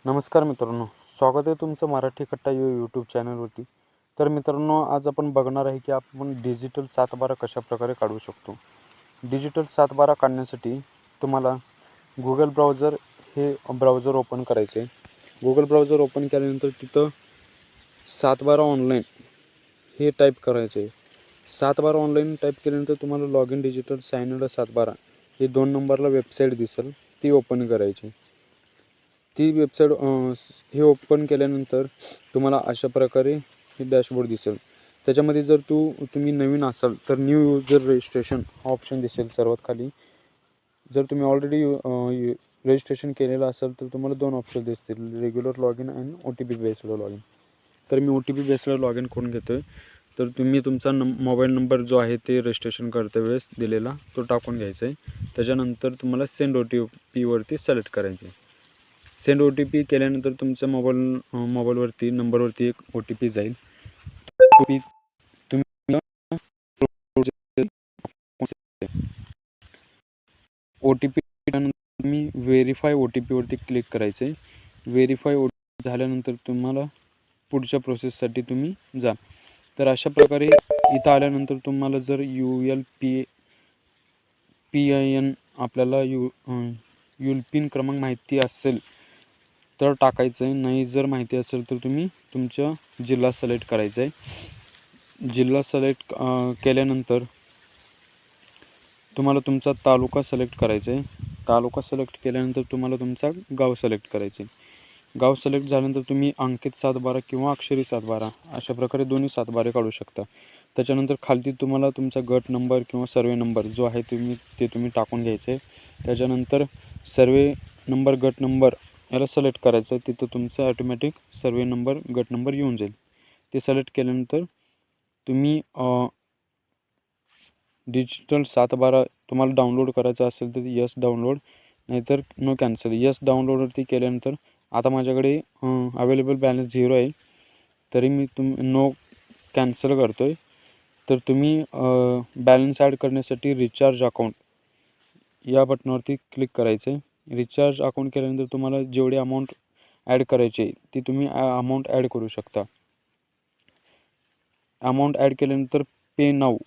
नमस्कार मित्रांनो, स्वागत आहे तुमचं मराठी कट्टा यूट्यूब चॅनलवरती. तर मित्रांनो, आज आपण बघणार आहे की आपण डिजिटल सातबारा कशाप्रकारे काढू शकतो. डिजिटल सातबारा काढण्यासाठी तुम्हाला गुगल ब्राउझर हे ब्राउझर ओपन करायचे आहे. गुगल ब्राउझर ओपन केल्यानंतर तिथं सातबारा ऑनलाईन हे टाईप करायचं आहे. सातबारा ऑनलाईन टाईप केल्यानंतर तुम्हाला log in digital sign in सातबारा हे 2 नंबरला वेबसाईट दिसेल, ती ओपन करायची. ती वेबसाईट हे ओपन केल्यानंतर तुम्हाला अशा प्रकारे हे डॅशबोर्ड दिसेल. त्याच्यामध्ये जर तुम्ही नवीन असाल तर न्यू युजर रजिस्ट्रेशन हा ऑप्शन दिसेल सर्वात खाली. जर तुम्ही ऑलरेडी रजिस्ट्रेशन केलेलं असेल तर तुम्हाला 2 ऑप्शन दिसतील, रेग्युलर लॉग इन आणि OTP बेस्ड लॉग इन. तर मी OTP बेस्ड लॉग इन करून घेतो आहे. तर तुम्ही तुमचा मोबाईल नंबर जो आहे ते रजिस्ट्रेशन करते वेळेस दिलेला तो टाकून घ्यायचा आहे. त्याच्यानंतर तुम्हाला सेंड OTPवरती सिलेक्ट करायचं आहे. सेंड OTP केल्यानंतर तुमच्या मोबाईलवरती नंबरवरती एक OTP जाईल. तुम्ही OTP तुम्ही व्हेरीफाय OTPवरती क्लिक करायचं आहे. व्हेरीफाय OTP झाल्यानंतर तुम्हाला पुढच्या प्रोसेससाठी तुम्ही जा. तर अशा प्रकारे इथं आल्यानंतर तुम्हाला जर ULPIN आपल्याला ULPIN क्रमांक माहिती असेल तर टाकायचं आहे. नाही जर माहिती असेल तर तुम्ही तुमचा जिल्हा सिलेक्ट करायचा आहे. जिल्हा सिलेक्ट केल्यानंतर तुम्हाला तुमचा तालुका सिलेक्ट करायचा आहे. तालुका सिलेक्ट केल्यानंतर तुम्हाला तुमचा गाव सिलेक्ट करायचं आहे. गाव सिलेक्ट झाल्यानंतर तुम्ही अंकित सातबारा किंवा अक्षरी सातबारा अशा प्रकारे दोन्ही सातबारे काढू शकता. त्याच्यानंतर खालती तुम्हाला तुमचा गट नंबर किंवा सर्वे नंबर जो आहे तुम्ही टाकून घ्यायचं आहे. त्याच्यानंतर सर्वे नंबर गट नंबर याला सिलेक्ट करायचं आहे. तिथं तुमचं ऑटोमॅटिक सर्वे नंबर गट नंबर येऊन जाईल. ते सिलेक्ट केल्यानंतर तुम्ही डिजिटल सातबारा तुम्हाला डाउनलोड करायचं असेल तर यस डाउनलोड, नाहीतर नो कॅन्सल. यस डाउनलोडवरती केल्यानंतर आता माझ्याकडे अवेलेबल बॅलन्स 0 आहे, तरी मी नो कॅन्सल करतो आहे. तर तुम्ही बॅलन्स ॲड करण्यासाठी रिचार्ज अकाउंट या बटनावरती क्लिक करायचं आहे. रिचार्ज अकाउंट केल्यानंतर तुम्हाला जेवढी अमाऊंट ॲड करायची आहे ती तुम्ही अमाऊंट ॲड करू शकता. अमाऊंट ॲड केल्यानंतर पे नाऊ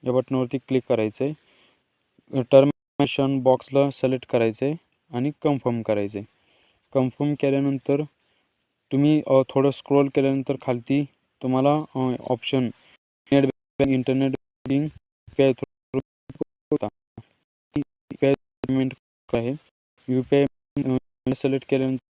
या बटनावरती क्लिक करायचं आहे. टर्मिनेशन बॉक्सला सिलेक्ट करायचं आहे आणि कन्फर्म करायचं आहे. कन्फर्म केल्यानंतर तुम्ही थोडं स्क्रोल केल्यानंतर खालती तुम्हाला option net banking, internet banking, UPI through होता. UPI पेमेंट आहे. UPI सिलेक्ट केल्यानंतर